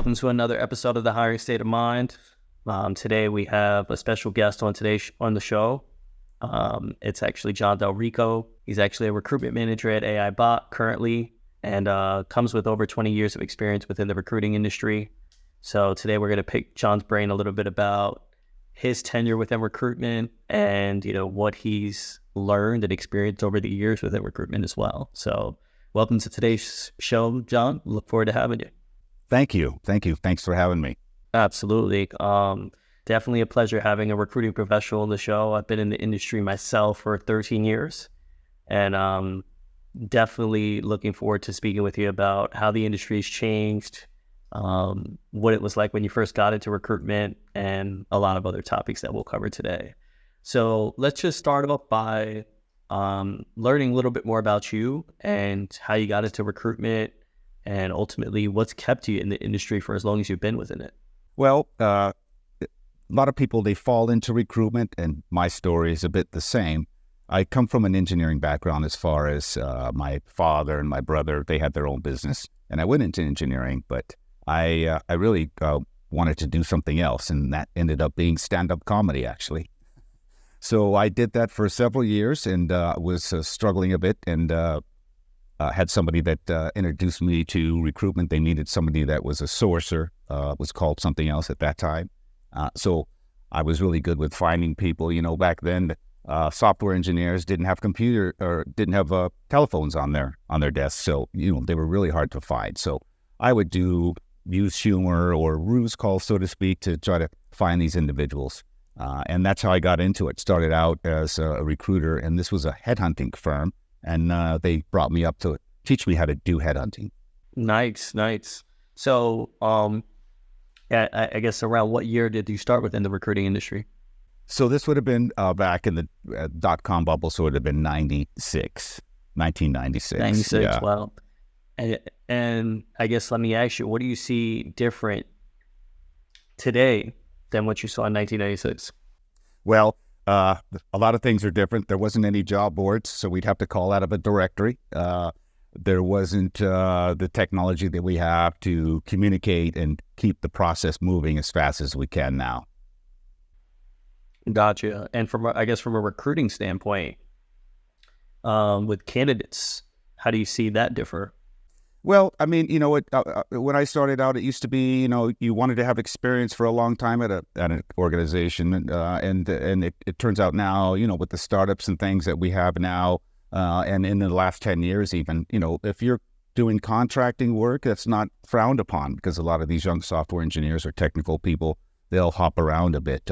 Welcome to another episode of The Hiring State of Mind. Today we have a special guest on the show. It's actually John Del Rico. He's actually a recruitment manager at AIBOT currently, and comes with over 20 years of experience within the recruiting industry. So today we're going to pick John's brain a little bit about his tenure within recruitment and, what he's learned and experienced over the years within recruitment as well. So welcome to today's show, John. Look forward to having you. Thank you. Thanks for having me. Absolutely. Definitely a pleasure having a recruiting professional on the show. I've been in the industry myself for 13 years, and definitely looking forward to speaking with you about how the industry has changed, what it was like when you first got into recruitment, and a lot of other topics that we'll cover today. So let's just start off by learning a little bit more about you and how you got into recruitment, and ultimately what's kept you in the industry for as long as you've been within it. Well, a lot of people, they fall into recruitment, and my story is a bit the same. I come from an engineering background as far as my father and my brother, they had their own business, and I went into engineering, but I really wanted to do something else, and that ended up being stand-up comedy, actually. So I did that for several years and was struggling a bit, and had somebody that introduced me to recruitment. They needed somebody that was a sourcer, was called something else at that time. So I was really good with finding people. Back then, software engineers didn't have telephones on their desks, so they were really hard to find. So I would use humor or ruse calls, so to speak, to try to find these individuals. And that's how I got into it. Started out as a recruiter, and this was a headhunting firm. And they brought me up to teach me how to do headhunting. Nice. So I guess around what year did you start within the recruiting industry? So this would have been back in the dot-com bubble, so it would have been 1996. 96, yeah. Wow. And I guess let me ask you, what do you see different today than what you saw in 1996? Well, a lot of things are different. There wasn't any job boards, so we'd have to call out of a directory. There wasn't the technology that we have to communicate and keep the process moving as fast as we can now. Gotcha. And from a recruiting standpoint, with candidates, how do you see that differ? Well, I mean, when I started out, it used to be, you wanted to have experience for a long time at an organization, and it turns out now, with the startups and things that we have now, and in the last 10 years even, if you're doing contracting work, that's not frowned upon, because a lot of these young software engineers or technical people, they'll hop around a bit.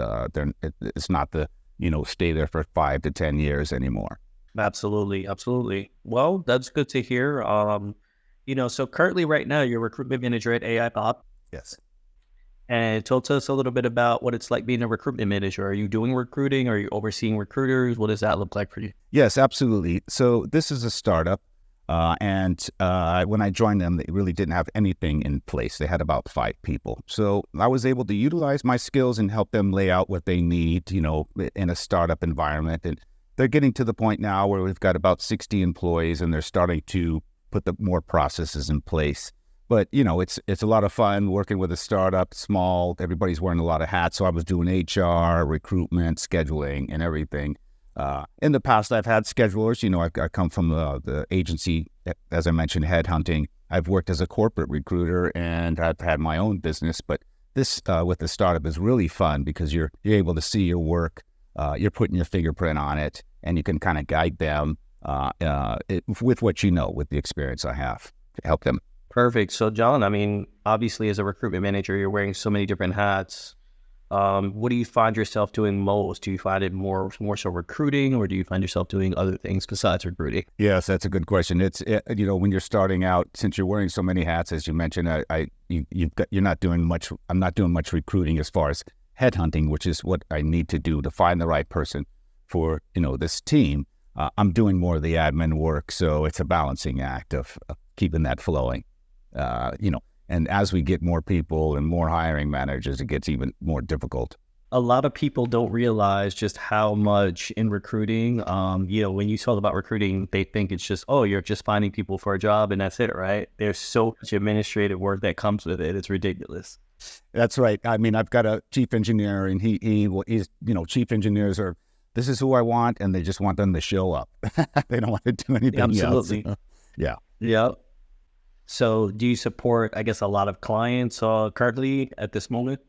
It's not the, stay there for 5 to 10 years anymore. Absolutely. Well, that's good to hear. So currently right now you're a recruitment manager at AIBOT. Yes. And tell us a little bit about what it's like being a recruitment manager. Are you doing recruiting? Are you overseeing recruiters? What does that look like for you? Yes, absolutely. So this is a startup. And when I joined them, they really didn't have anything in place. They had about 5 people. So I was able to utilize my skills and help them lay out what they need, in a startup environment. And they're getting to the point now where we've got about 60 employees, and they're starting to put the more processes in place. But, it's a lot of fun working with a startup, small, everybody's wearing a lot of hats. So I was doing HR, recruitment, scheduling, and everything. In the past, I've had schedulers. I come from the agency, as I mentioned, headhunting. I've worked as a corporate recruiter, and I've had my own business. But this, with the startup, is really fun because you're able to see your work. You're putting your fingerprint on it, and you can kind of guide them with what with the experience I have to help them. Perfect. So, John, obviously as a recruitment manager, you're wearing so many different hats. What do you find yourself doing most? Do you find it more so recruiting, or do you find yourself doing other things besides recruiting? Yes, that's a good question. It's when you're starting out, since you're wearing so many hats, as you mentioned, you're not doing much. I'm not doing much recruiting as far as headhunting, which is what I need to do to find the right person for this team. I'm doing more of the admin work, so it's a balancing act of keeping that flowing. And as we get more people and more hiring managers, it gets even more difficult. A lot of people don't realize just how much in recruiting, when you talk about recruiting, they think it's just, oh, you're just finding people for a job and that's it, right? There's so much administrative work that comes with it. It's ridiculous. That's right. I mean, I've got a chief engineer, and he's chief engineers are, this is who I want, and they just want them to show up. They don't want to do anything Absolutely. else. Yeah. Yeah. So do you support, I guess, a lot of clients currently at this moment?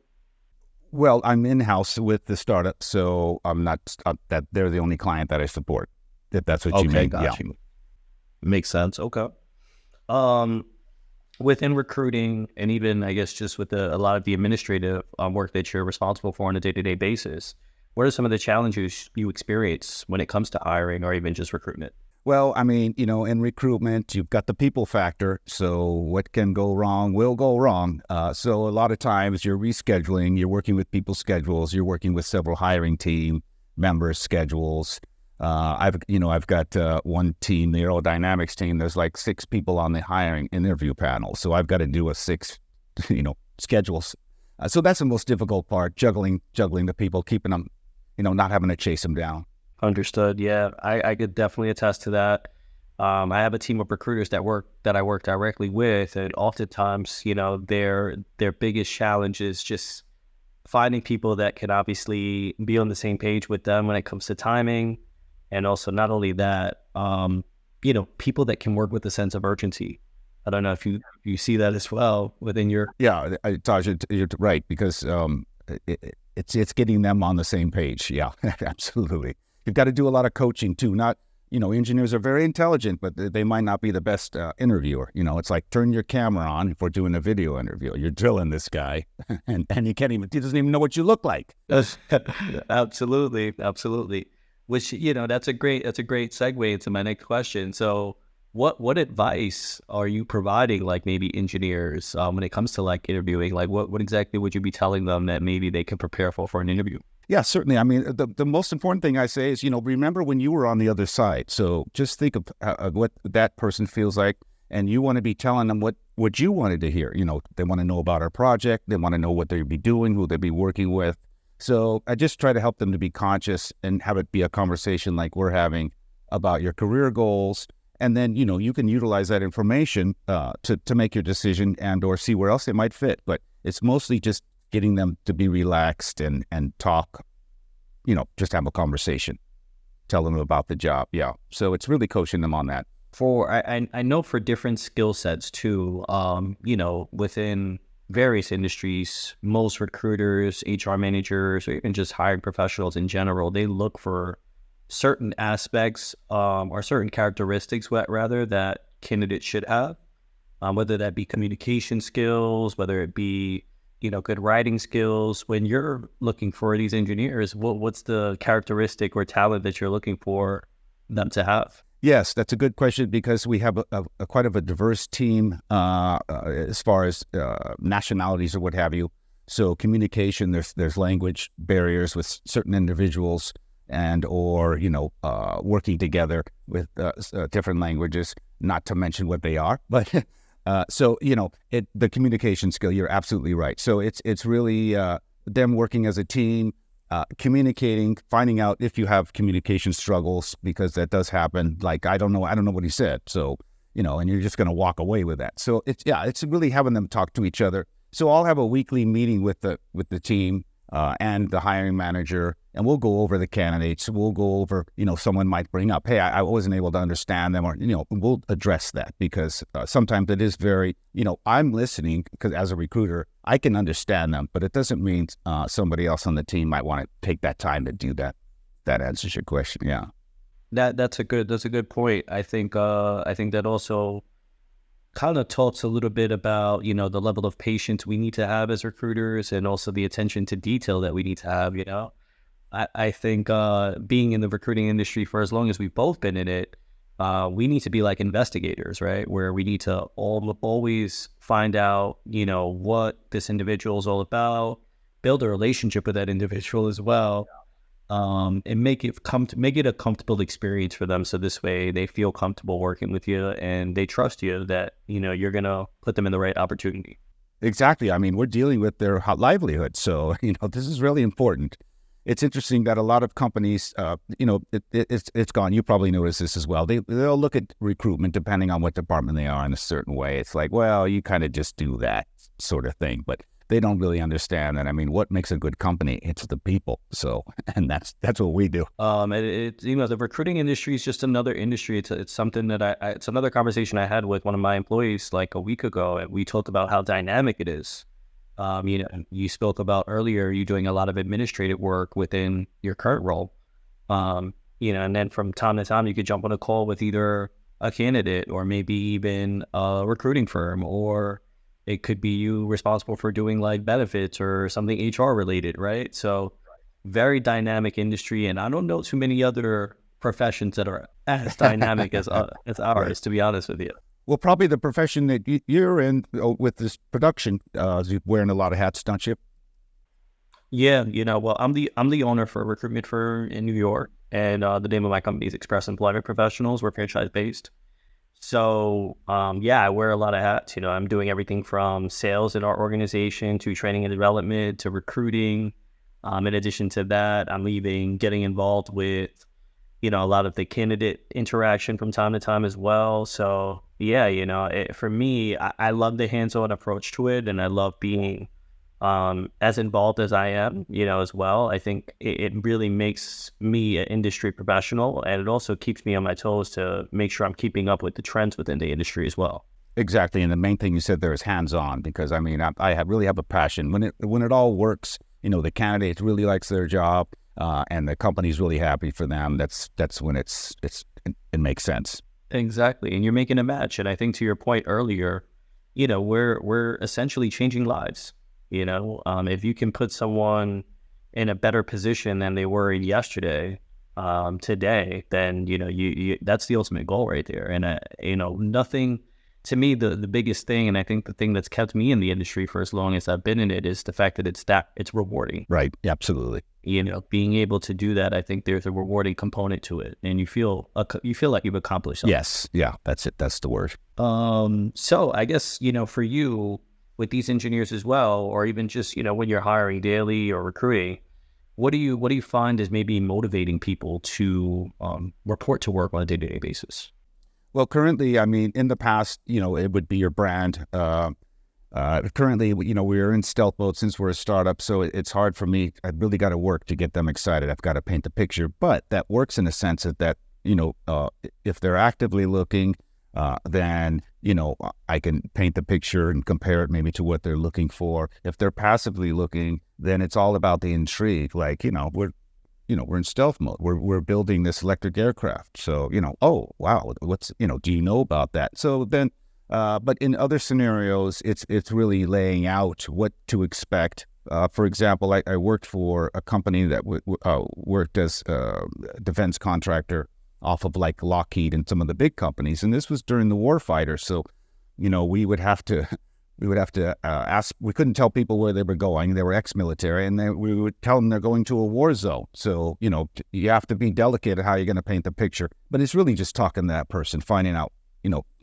Well, I'm in-house with the startup, so I'm not that they're the only client that I support, if that's what you mean. Got you. Makes sense. Okay. Um, Within recruiting, and even I guess just with a lot of the administrative work that you're responsible for on a day-to-day basis, what are some of the challenges you experience when it comes to hiring or even just recruitment? Well, I mean, in recruitment, you've got the people factor. So what can go wrong will go wrong. So a lot of times you're rescheduling, you're working with people's schedules, you're working with several hiring team members' schedules. I've got one team, the aerodynamics team. There's like 6 people on the hiring interview panel. So I've got to do a 6, schedules. So that's the most difficult part, juggling the people, keeping them, not having to chase them down. Understood. Yeah, I could definitely attest to that. I have a team of recruiters that I work directly with, and oftentimes, their biggest challenge is just finding people that can obviously be on the same page with them when it comes to timing, and also not only that, people that can work with a sense of urgency. I don't know if you see that as well within your. Yeah, Taj, you're right, because it's getting them on the same page. Yeah, absolutely. You've got to do a lot of coaching too. Not, engineers are very intelligent, but they might not be the best interviewer. It's like turn your camera on if we're doing a video interview. You're drilling this guy, and he he doesn't even know what you look like. Absolutely, absolutely. Which that's a great segue into my next question. So, what advice are you providing, like maybe engineers, when it comes to like interviewing? Like, what exactly would you be telling them that maybe they can prepare for an interview? Yeah, certainly. I mean, the most important thing I say is, remember when you were on the other side. So just think of what that person feels like, and you want to be telling them what you wanted to hear. They want to know about our project. They want to know what they'd be doing, who they'd be working with. So I just try to help them to be conscious and have it be a conversation like we're having about your career goals. And then, you can utilize that information to make your decision and or see where else it might fit. But it's mostly just getting them to be relaxed and talk, just have a conversation, tell them about the job. Yeah. So it's really coaching them on that. I know for different skill sets too, within various industries, most recruiters, HR managers, or even just hiring professionals in general, they look for certain aspects or certain characteristics, rather, that candidates should have, whether that be communication skills, whether it be good writing skills. When you're looking for these engineers, what's the characteristic or talent that you're looking for them to have? Yes, that's a good question, because we have a quite of a diverse team as far as nationalities or what have you. So communication, there's language barriers with certain individuals, and or working together with different languages, not to mention what they are, but. The communication skill, you're absolutely right. So it's really them working as a team, communicating, finding out if you have communication struggles, because that does happen. Like, I don't know what he said. So, and you're just going to walk away with that. So it's really having them talk to each other. So I'll have a weekly meeting with the team and the hiring manager, and we'll go over the candidates. We'll go over, someone might bring up, hey, I wasn't able to understand them, or, we'll address that, because sometimes it is very, I'm listening, because as a recruiter, I can understand them, but it doesn't mean somebody else on the team might want to take that time to do that. That answers your question. Yeah. That's a good point. I think that also kind of talks a little bit about, the level of patience we need to have as recruiters, and also the attention to detail that we need to have. I think being in the recruiting industry for as long as we've both been in it, we need to be like investigators, right? Where we need to always find out, what this individual is all about, build a relationship with that individual as well, and make it a comfortable experience for them. So this way they feel comfortable working with you, and they trust you that, you're going to put them in the right opportunity. Exactly. I mean, we're dealing with their livelihood. So, this is really important. It's interesting that a lot of companies, it's gone. You probably noticed this as well. They'll look at recruitment depending on what department they are in a certain way. It's like, well, you kind of just do that sort of thing. But they don't really understand that. I mean, what makes a good company? It's the people. So, and that's what we do. The recruiting industry is just another industry. It's something that it's another conversation I had with one of my employees like a week ago, and we talked about how dynamic it is. You spoke about earlier, you doing a lot of administrative work within your current role. And then from time to time, you could jump on a call with either a candidate or maybe even a recruiting firm, or it could be you responsible for doing like benefits or something HR related, right? So very dynamic industry. And I don't know too many other professions that are as dynamic as ours, right, to be honest with you. Well, probably the profession that you're in with this production, you're wearing a lot of hats, don't you? Yeah, well, I'm the owner for a recruitment firm in New York, and the name of my company is Express Employment Professionals. We're franchise based. So, I wear a lot of hats. I'm doing everything from sales in our organization to training and development to recruiting. In addition to that, I'm getting involved with, a lot of the candidate interaction from time to time as well. So, for me, I love the hands-on approach to it, and I love being as involved as I am, as well. I think it really makes me an industry professional, and it also keeps me on my toes to make sure I'm keeping up with the trends within the industry as well. Exactly. And the main thing you said there is hands-on, because I mean, I really have a passion when it all works. The candidate really likes their job, and the company's really happy for them. That's when it makes sense. Exactly. And you're making a match. And I think to your point earlier, we're essentially changing lives. If you can put someone in a better position than they were yesterday, today, then, you that's the ultimate goal right there. And, nothing, to me, the biggest thing, and I think the thing that's kept me in the industry for as long as I've been in it, is the fact that it's rewarding. Right. Absolutely. Being able to do that, I think there's a rewarding component to it, and you feel like you've accomplished something. Yes. Yeah. That's it. That's the word. So I guess, for you, with these engineers as well, or even just, when you're hiring daily or recruiting, what do you find is maybe motivating people to report to work on a day-to-day basis? Well, currently, I mean, in the past, it would be your brand. Currently, we're in stealth mode since we're a startup, so it's hard for me. I've really got to work to get them excited. I've got to paint the picture, but that works in a sense that if they're actively looking, then, I can paint the picture and compare it maybe to what they're looking for. If they're passively looking, then it's all about the intrigue. Like, we're in stealth mode. We're building this electric aircraft. So, oh, wow, what's, do you know about that? So then, but in other scenarios, it's really laying out what to expect. For example, I worked for a company that worked as a defense contractor off of like Lockheed and some of the big companies. And this was during the warfighter. So, we would have to ask, we couldn't tell people where they were going. They were ex-military, and we would tell them they're going to a war zone. So, you have to be delicate at how you're going to paint the picture. But it's really just talking to that person, finding out,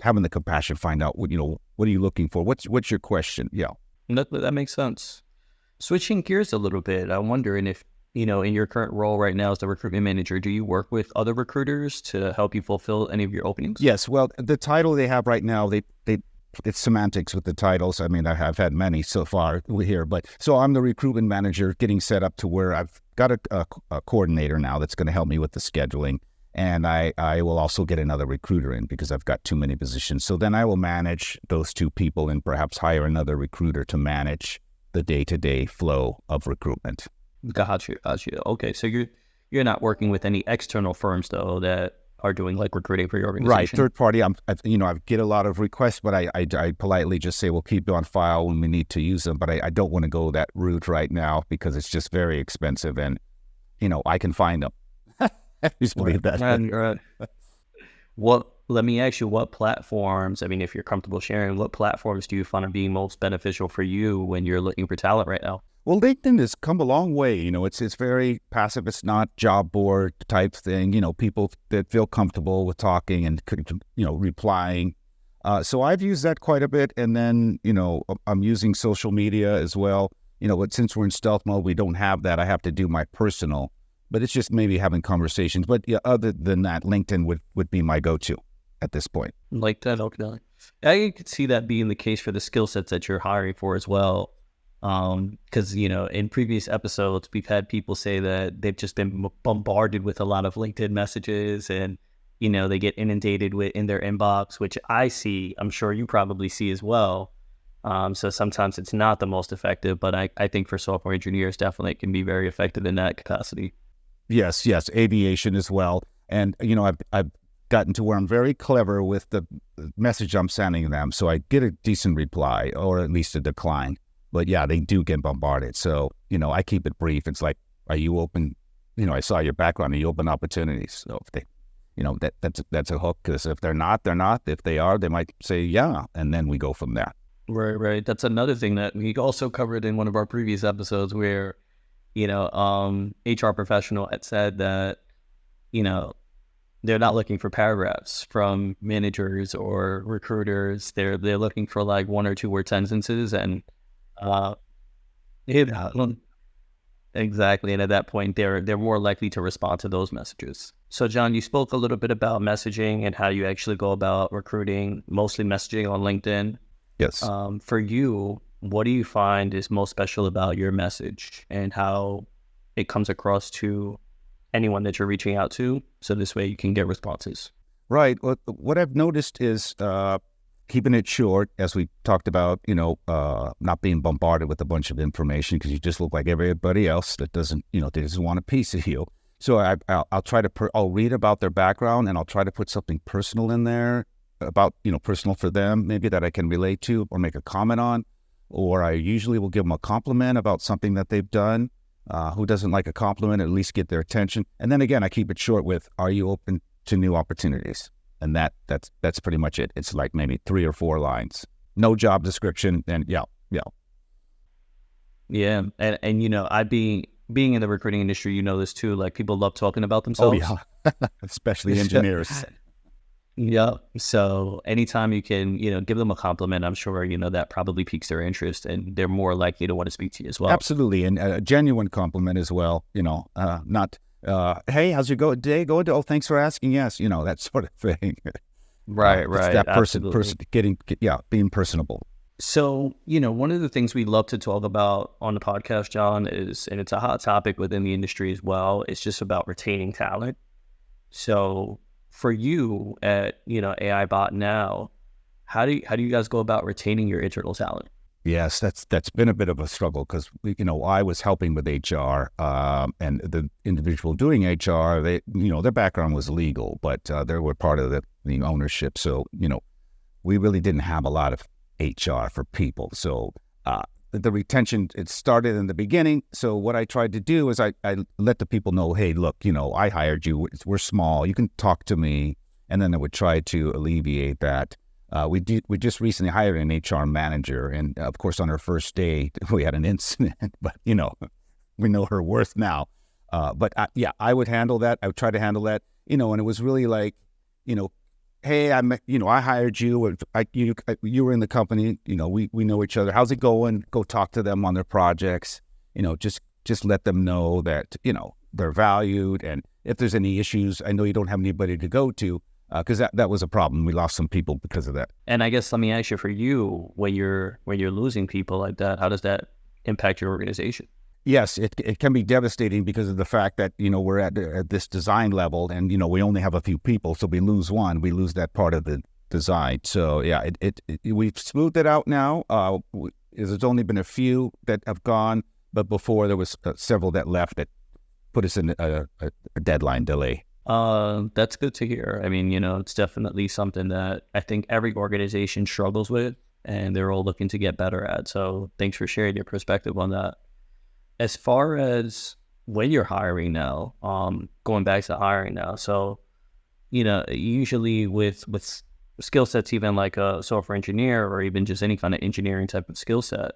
having the compassion, find out what are you looking for? What's your question? Yeah. That makes sense. Switching gears a little bit, I'm wondering if, in your current role right now as the recruitment manager, do you work with other recruiters to help you fulfill any of your openings? Yes. Well, the title they have right now, it's semantics with the titles. I mean, I've had many so far here, but so I'm the recruitment manager, getting set up to where I've got a coordinator now that's going to help me with the scheduling. And I will also get another recruiter in because I've got too many positions. So then I will manage those two people and perhaps hire another recruiter to manage the day-to-day flow of recruitment. Gotcha. Okay, so you're not working with any external firms though that are doing like recruiting for your organization? Right, third party. I get a lot of requests, but I politely just say we'll keep you on file when we need to use them. But I don't want to go that route right now because it's just very expensive, and I can find them. Just believe that. Right. Let me ask you, what platforms, I mean, if you're comfortable sharing, what platforms do you find are being most beneficial for you when you're looking for talent right now? Well, LinkedIn has come a long way. It's very passive. It's not job board type thing. People that feel comfortable with talking and, replying. So I've used that quite a bit. And then, I'm using social media as well. But since we're in stealth mode, we don't have that. I have to do my personal, but it's just maybe having conversations. But yeah, other than that, LinkedIn would be my go-to at this point. Like that, okay. I could see that being the case for the skill sets that you're hiring for as well. Because, in previous episodes, we've had people say that they've just been bombarded with a lot of LinkedIn messages and, they get inundated with in their inbox, which I see, I'm sure you probably see as well. So sometimes it's not the most effective, but I think for software engineers, definitely it can be very effective in that capacity. Yes, aviation as well. And, I've gotten to where I'm very clever with the message I'm sending them. So I get a decent reply or at least a decline. But yeah, they do get bombarded. So, I keep it brief. It's like, are you open? I saw your background. Are you open opportunities? So if they, that's a hook. Because if they're not, they're not. If they are, they might say, yeah. And then we go from there. Right. That's another thing that we also covered in one of our previous episodes where, HR professional had said that, they're not looking for paragraphs from managers or recruiters. They're looking for like 1 or 2 word sentences and, exactly. And at that point, they're more likely to respond to those messages. So, John, you spoke a little bit about messaging and how you actually go about recruiting, mostly messaging on LinkedIn. Yes. For you, what do you find is most special about your message and how it comes across to anyone that you're reaching out to? So this way you can get responses. Right. What I've noticed is keeping it short, as we talked about, not being bombarded with a bunch of information because you just look like everybody else that doesn't want a piece of you. So I'll try to, I'll read about their background and I'll try to put something personal in there about, personal for them, maybe that I can relate to or make a comment on, or I usually will give them a compliment about something that they've done. Who doesn't like a compliment, at least get their attention. And then again, I keep it short with, are you open to new opportunities? And that's pretty much it. It's like maybe 3 or 4 lines, no job description. And yeah. And I being in the recruiting industry, this too, like people love talking about themselves. Oh yeah. Especially engineers. Yeah. So anytime you can, give them a compliment, I'm sure, that probably piques their interest and they're more likely to want to speak to you as well. Absolutely. And a genuine compliment as well, not, hey, how's your day going? Oh, thanks for asking. Yes. That sort of thing. Right. That person being personable. So, one of the things we love to talk about on the podcast, John, is, and it's a hot topic within the industry as well, it's just about retaining talent. So for you at, AIBOT now, how do you guys go about retaining your internal talent? Yes, that's been a bit of a struggle because, I was helping with HR and the individual doing HR, they, their background was legal, but they were part of the ownership. So, we really didn't have a lot of HR for people. So the retention, it started in the beginning. So what I tried to do is I let the people know, hey, look, I hired you. We're small. You can talk to me. And then I would try to alleviate that. We just recently hired an HR manager. And of course, on her first day, we had an incident. But, we know her worth now. But I would handle that. I would try to handle that, and it was really like, hey, I hired you. You were in the company. We know each other. How's it going? Go talk to them on their projects. Just let them know that they're valued, and if there's any issues, I know you don't have anybody to go to, because that was a problem. We lost some people because of that. And I guess let me ask you, for you, when you're losing people like that, how does that impact your organization? Yes, it can be devastating because of the fact that, we're at this design level and, we only have a few people. So we lose one, we lose that part of the design. So yeah, we've smoothed it out now. There's only been a few that have gone, but before there was several that left that put us in a deadline delay. That's good to hear. I mean, it's definitely something that I think every organization struggles with and they're all looking to get better at. So thanks for sharing your perspective on that. As far as when you're hiring now, going back to hiring now, so, usually with skill sets, even like a software engineer or even just any kind of engineering type of skill set,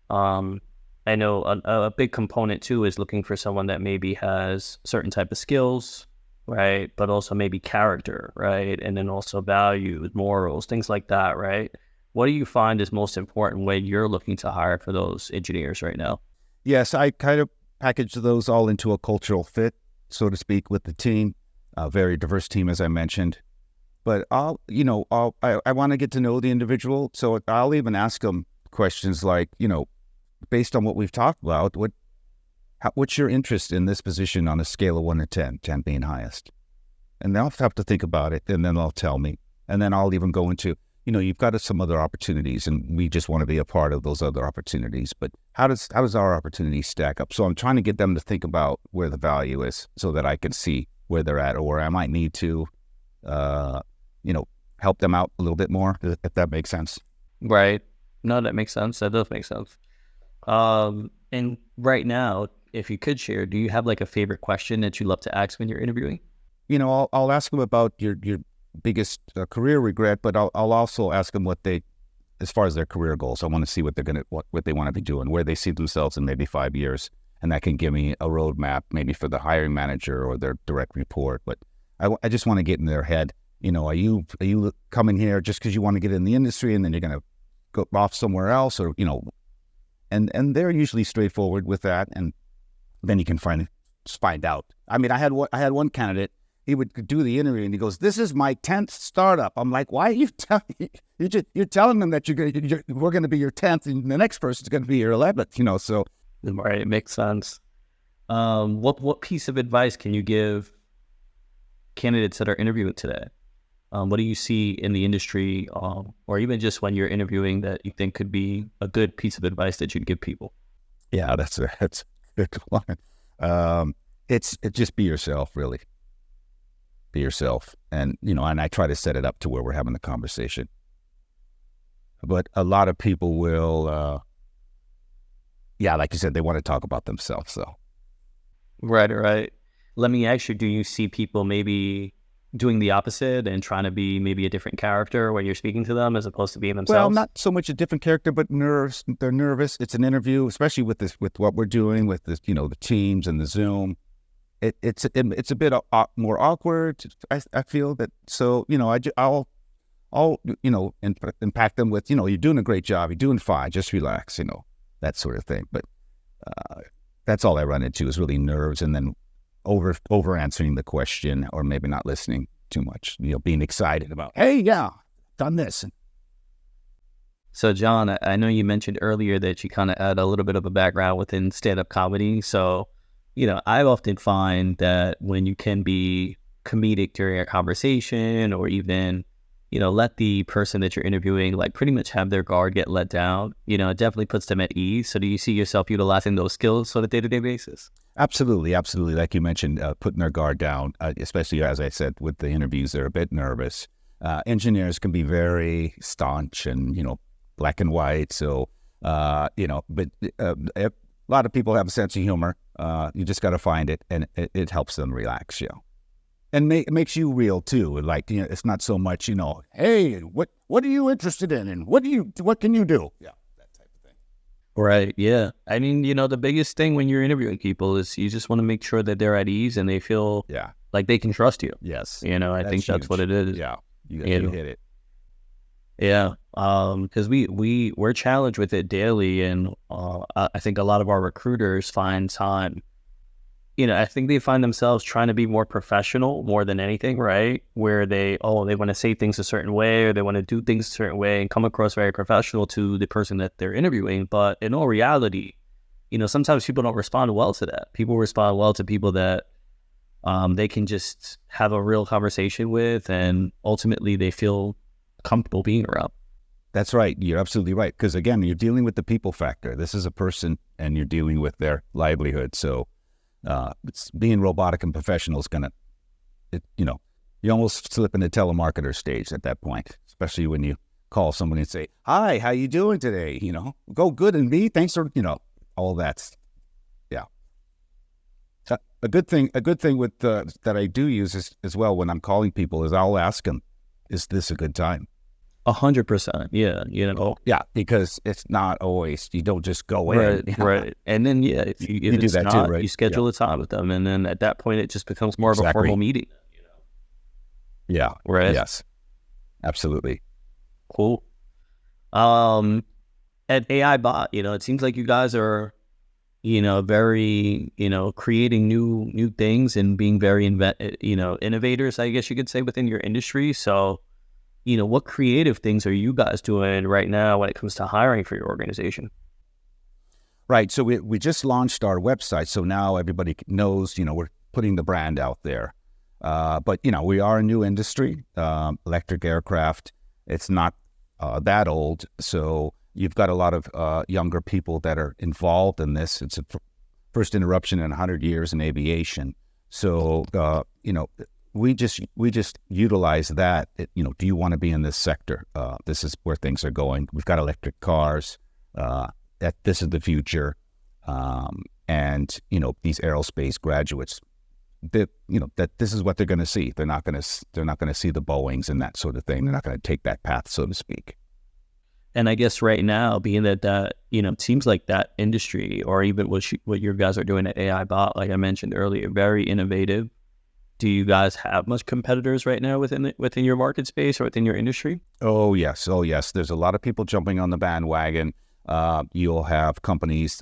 I know a big component too is looking for someone that maybe has certain type of skills right? But also maybe character, right? And then also values, morals, things like that, right? What do you find is most important when you're looking to hire for those engineers right now? Yes, I kind of package those all into a cultural fit, so to speak, with the team. A very diverse team, as I mentioned. But I want to get to know the individual, so I'll even ask them questions like, based on what we've talked about, what's your interest in this position on a scale of 1 to 10, 10 being highest? And they'll have to think about it, and then they'll tell me. And then I'll even go into, you've got some other opportunities, and we just want to be a part of those other opportunities. But how does our opportunity stack up? So I'm trying to get them to think about where the value is so that I can see where they're at, or where I might need to, help them out a little bit more, if that makes sense. Right. No, that makes sense. That does make sense. And right now, if you could share, do you have like a favorite question that you love to ask when you're interviewing? I'll ask them about your biggest career regret, but I'll also ask them as far as their career goals. I want to see what they want to be doing, where they see themselves in maybe 5 years, and that can give me a roadmap, maybe for the hiring manager or their direct report. But I just want to get in their head. Are you coming here just because you want to get in the industry, and then you're going to go off somewhere else, or and they're usually straightforward with that, and then you can find out. I mean, I had one candidate. He would do the interview, and he goes, "This is my 10th startup." I'm like, "Why are you you're telling them that we're going to be your 10th, and the next person's going to be your 11th?" So right, it makes sense. What piece of advice can you give candidates that are interviewing today? What do you see in the industry, or even just when you're interviewing, that you think could be a good piece of advice that you'd give people? Yeah, that's a good one. It's just be yourself, really. Be yourself, and and I try to set it up to where we're having the conversation. But a lot of people will, like you said, they want to talk about themselves. So, right. Let me ask you: do you see people maybe doing the opposite and trying to be maybe a different character when you're speaking to them, as opposed to being themselves? Well, not so much a different character, but nerves. They're nervous. It's an interview, especially with what we're doing with this, the Teams and the Zoom. It's a bit more awkward. I feel that. So I'll impact them with, you're doing a great job. You're doing fine. Just relax. That sort of thing. But that's all I run into is really nerves, and then over answering the question, or maybe not listening too much, being excited about, hey, yeah, done this. So John, I know you mentioned earlier that you kind of had a little bit of a background within stand-up comedy. So, I often find that when you can be comedic during a conversation, or even, let the person that you're interviewing like pretty much have their guard get let down, it definitely puts them at ease. So do you see yourself utilizing those skills on a day-to-day basis? Absolutely. Like you mentioned, putting their guard down, especially, as I said, with the interviews, they're a bit nervous. Engineers can be very staunch and, black and white. So, but a lot of people have a sense of humor. You just got to find it, and it helps them relax, and it makes you real too. Like, it's not so much, hey, what are you interested in, and what can you do? Yeah, that type of thing. Right. Yeah. I mean, the biggest thing when you're interviewing people is you just want to make sure that they're at ease and they feel like they can trust you. Yes. I think that's what it is. Yeah. You hit it. Yeah. Because we're challenged with it daily, and I think a lot of our recruiters find time. I think they find themselves trying to be more professional more than anything, right? Where they want to say things a certain way, or they want to do things a certain way and come across very professional to the person that they're interviewing. But in all reality, sometimes people don't respond well to that. People respond well to people that they can just have a real conversation with, and ultimately they feel comfortable being around. That's right. You're absolutely right. Because again, you're dealing with the people factor. This is a person, and you're dealing with their livelihood. So it's being robotic and professional is you almost slip into telemarketer stage at that point, especially when you call someone and say, "Hi, how you doing today?" Go good, and me, thanks for, all that. Yeah. A good thing with that I do use is, as well, when I'm calling people, is I'll ask them, "Is this a good time?" 100%. Yeah. Yeah, because it's not always, you don't just go in. Right. And then, if you do that not, too, right? You schedule a time with them. And then at that point, it just becomes more of a formal meeting. Yeah. right? Yes. Absolutely. Cool. At AIBOT, it seems like you guys are, very, creating new things and being very, innovators, I guess you could say, within your industry. So, what creative things are you guys doing right now when it comes to hiring for your organization? Right. So we just launched our website. So now everybody knows, we're putting the brand out there. But, we are a new industry, electric aircraft. It's not that old. So you've got a lot of younger people that are involved in this. It's a first interruption in 100 years in aviation. So, we just utilize that. Do you want to be in this sector? This is where things are going. We've got electric cars. That this is the future. And these aerospace graduates, that this is what they're going to see. They're not going to see the Boeings and that sort of thing. They're not going to take that path, so to speak. And I guess right now, being that it seems like that industry, or even what you guys are doing at AIBOT, like I mentioned earlier, very innovative. Do you guys have much competitors right now within your market space or within your industry? Oh yes. There's a lot of people jumping on the bandwagon. You'll have companies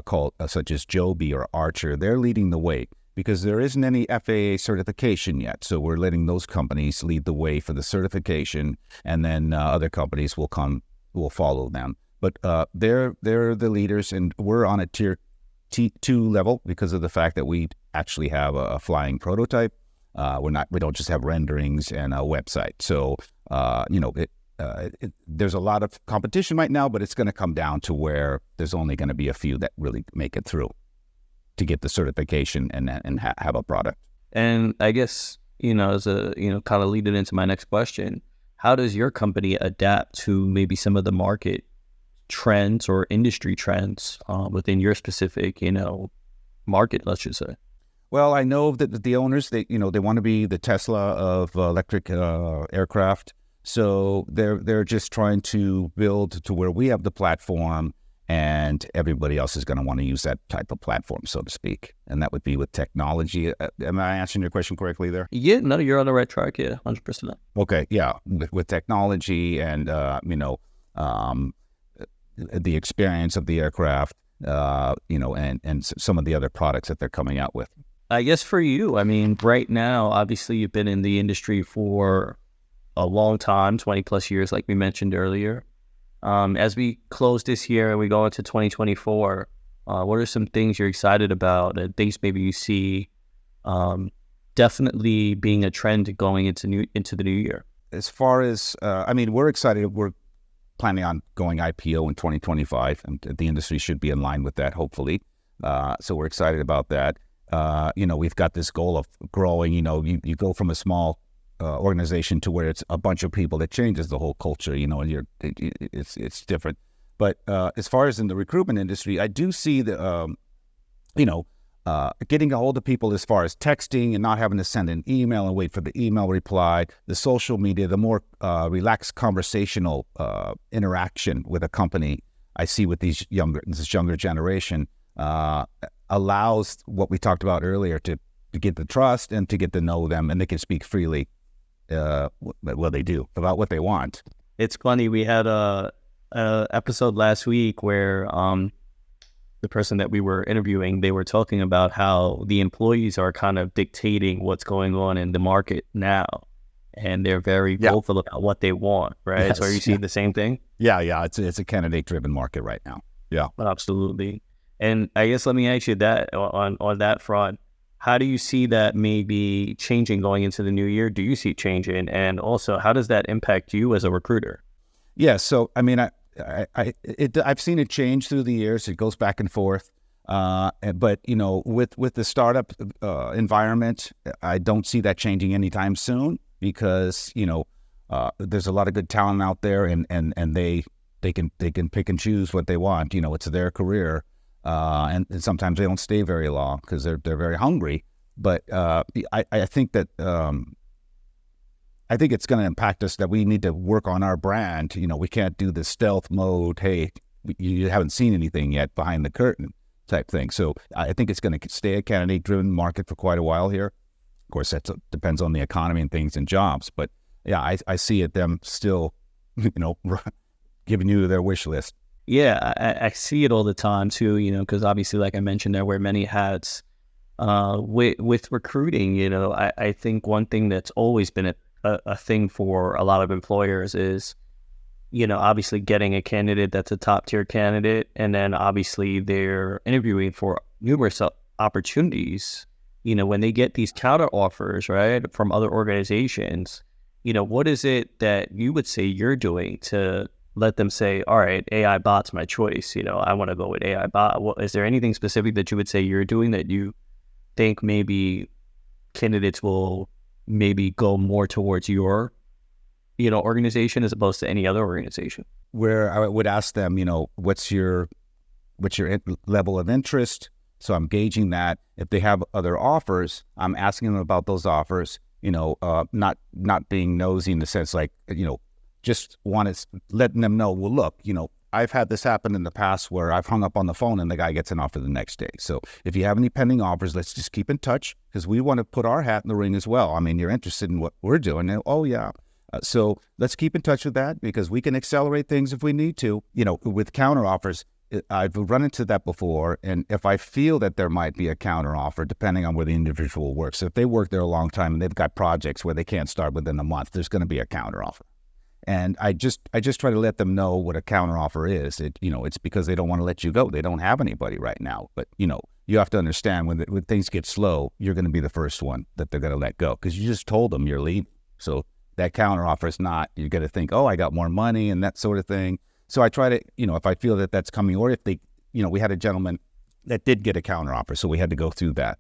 called such as Joby or Archer. They're leading the way because there isn't any FAA certification yet. So we're letting those companies lead the way for the certification, and then other companies will follow them. But they're the leaders, and we're on a tier 2 level because of the fact that we actually have a flying prototype. We don't just have renderings and a website. So there's a lot of competition right now, but it's going to come down to where there's only going to be a few that really make it through to get the certification and have a product. And I guess, as a, kind of lead it into my next question, how does your company adapt to maybe some of the market trends or industry trends within your specific, market, let's just say? Well, I know that the owners, they want to be the Tesla of electric aircraft. So they're just trying to build to where we have the platform, and everybody else is going to want to use that type of platform, so to speak. And that would be with technology. Am I answering your question correctly there? Yeah, no, you're on the right track. Yeah, 100%. Okay, yeah, with technology and the experience of the aircraft, and some of the other products that they're coming out with. I guess for you, I mean, right now, obviously, you've been in the industry for a long time, 20 plus years, like we mentioned earlier. As we close this year and we go into 2024, what are some things you're excited about and things maybe you see definitely being a trend going into the new year? As far as, we're excited. We're planning on going IPO in 2025, and the industry should be in line with that, hopefully. So we're excited about that. We've got this goal of growing. You go from a small organization to where it's a bunch of people that changes the whole culture, and it's different. But as far as in the recruitment industry, I do see the, getting a hold of people as far as texting and not having to send an email and wait for the email reply, the social media, the more relaxed conversational interaction with a company I see with this younger generation allows what we talked about earlier to get the trust and to get to know them, and they can speak freely. They do about what they want. It's funny. We had a episode last week where the person that we were interviewing, they were talking about how the employees are kind of dictating what's going on in the market now, and they're very vocal about what they want. Right? Yes, so are you seeing the same thing? Yeah. It's a candidate-driven market right now. Yeah, absolutely. And I guess let me ask you that on that front. How do you see that maybe changing going into the new year? Do you see it changing? And also, how does that impact you as a recruiter? Yeah, so, I've seen it change through the years. It goes back and forth. But, with the startup environment, I don't see that changing anytime soon because, there's a lot of good talent out there and they can pick and choose what they want. It's their career. And sometimes they don't stay very long because they're very hungry. But I think that I think it's going to impact us that we need to work on our brand. We can't do the stealth mode. Hey, you haven't seen anything yet behind the curtain type thing. So I think it's going to stay a candidate-driven market for quite a while here. Of course, that depends on the economy and things and jobs. But yeah, I see it them still, giving you their wish list. Yeah, I see it all the time too, because obviously, like I mentioned, I wear many hats. With recruiting, I think one thing that's always been a thing for a lot of employers is, obviously getting a candidate that's a top tier candidate, and then obviously they're interviewing for numerous opportunities. When they get these counter offers, right, from other organizations, what is it that you would say you're doing to let them say, all right, AIBOT's my choice. I want to go with AIBOT. Well, is there anything specific that you would say you're doing that you think maybe candidates will maybe go more towards your, organization as opposed to any other organization? Where I would ask them, what's your level of interest? So I'm gauging that. If they have other offers, I'm asking them about those offers, not being nosy in the sense like, just letting them know, well, look, I've had this happen in the past where I've hung up on the phone and the guy gets an offer the next day. So if you have any pending offers, let's just keep in touch because we want to put our hat in the ring as well. I mean, you're interested in what we're doing. And, oh, yeah. So let's keep in touch with that because we can accelerate things if we need to. With counter offers, I've run into that before. And if I feel that there might be a counter offer, depending on where the individual works, so if they work there a long time and they've got projects where they can't start within a month, there's going to be a counter offer. And I just try to let them know what a counteroffer is. It's because they don't want to let you go. They don't have anybody right now. But, you have to understand when things get slow, you're going to be the first one that they're going to let go because you just told them you're leaving. So that counteroffer is not, you're going to think, oh, I got more money and that sort of thing. So I try to, if I feel that that's coming, or if they, we had a gentleman that did get a counteroffer. So we had to go through that.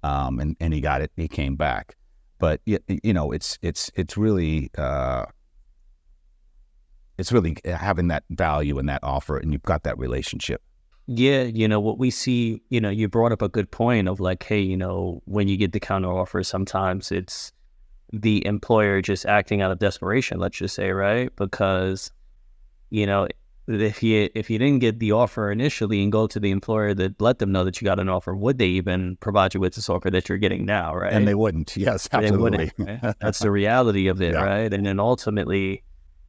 And he got it. He came back. But, it's really... it's really having that value in that offer and you've got that relationship. Yeah, what we see, you brought up a good point of like, hey, when you get the counter offer, sometimes it's the employer just acting out of desperation, let's just say, right? Because, if you didn't get the offer initially and go to the employer that let them know that you got an offer, would they even provide you with this offer that you're getting now, right? And they wouldn't. Yes, absolutely. They wouldn't, right? That's the reality of it, yeah. Right? And then ultimately,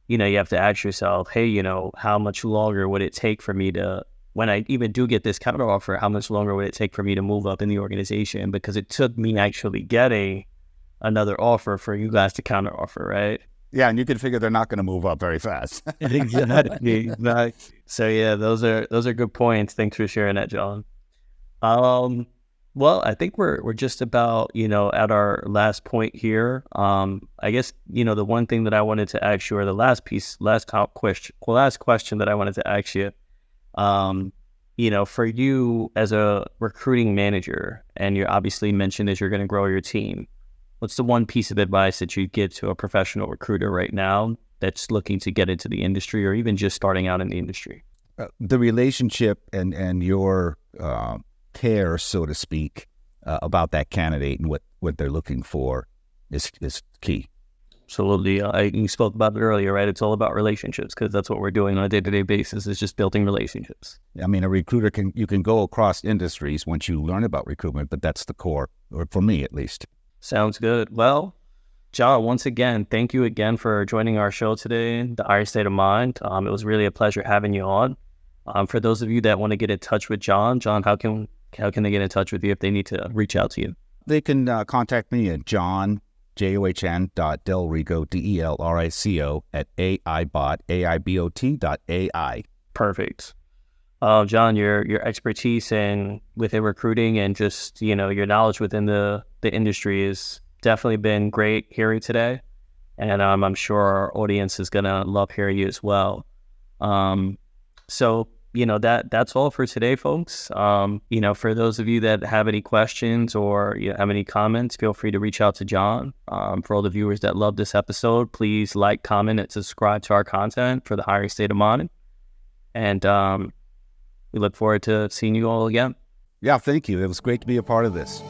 you have to ask yourself, hey, how much longer would it take for me to, when I even do get this counter offer, how much longer would it take for me to move up in the organization? Because it took me actually getting another offer for you guys to counter offer, right? Yeah, and you can figure they're not going to move up very fast. Exactly. So yeah, those are good points. Thanks for sharing that, John. Well, I think we're just about, at our last point here. I guess, the one thing that I wanted to ask you, or the last question that I wanted to ask you, for you as a recruiting manager, and you obviously mentioned as you're going to grow your team, what's the one piece of advice that you'd give to a professional recruiter right now that's looking to get into the industry or even just starting out in the industry? The relationship and your care, so to speak, about that candidate and what they're looking for is key. Absolutely. You spoke about it earlier, right? It's all about relationships because that's what we're doing on a day-to-day basis is just building relationships. I mean, a recruiter you can go across industries once you learn about recruitment, but that's the core, or for me at least. Sounds good. Well, John, once again, thank you again for joining our show today, The Higher State of Mind. It was really a pleasure having you on. For those of you that want to get in touch with John, how can they get in touch with you if they need to reach out to you? They can contact me at john.delrico, DELRICO, at AIBOT.AI. Perfect. John, your expertise within recruiting and just, your knowledge within the industry has definitely been great hearing today. And I'm sure our audience is going to love hearing you as well. So, that's all for today, folks. For those of you that have any questions or have any comments, feel free to reach out to John. For all the viewers that love this episode, please like, comment, and subscribe to our content for The Higher State of Mind. And we look forward to seeing you all again. Yeah, thank you. It was great to be a part of this.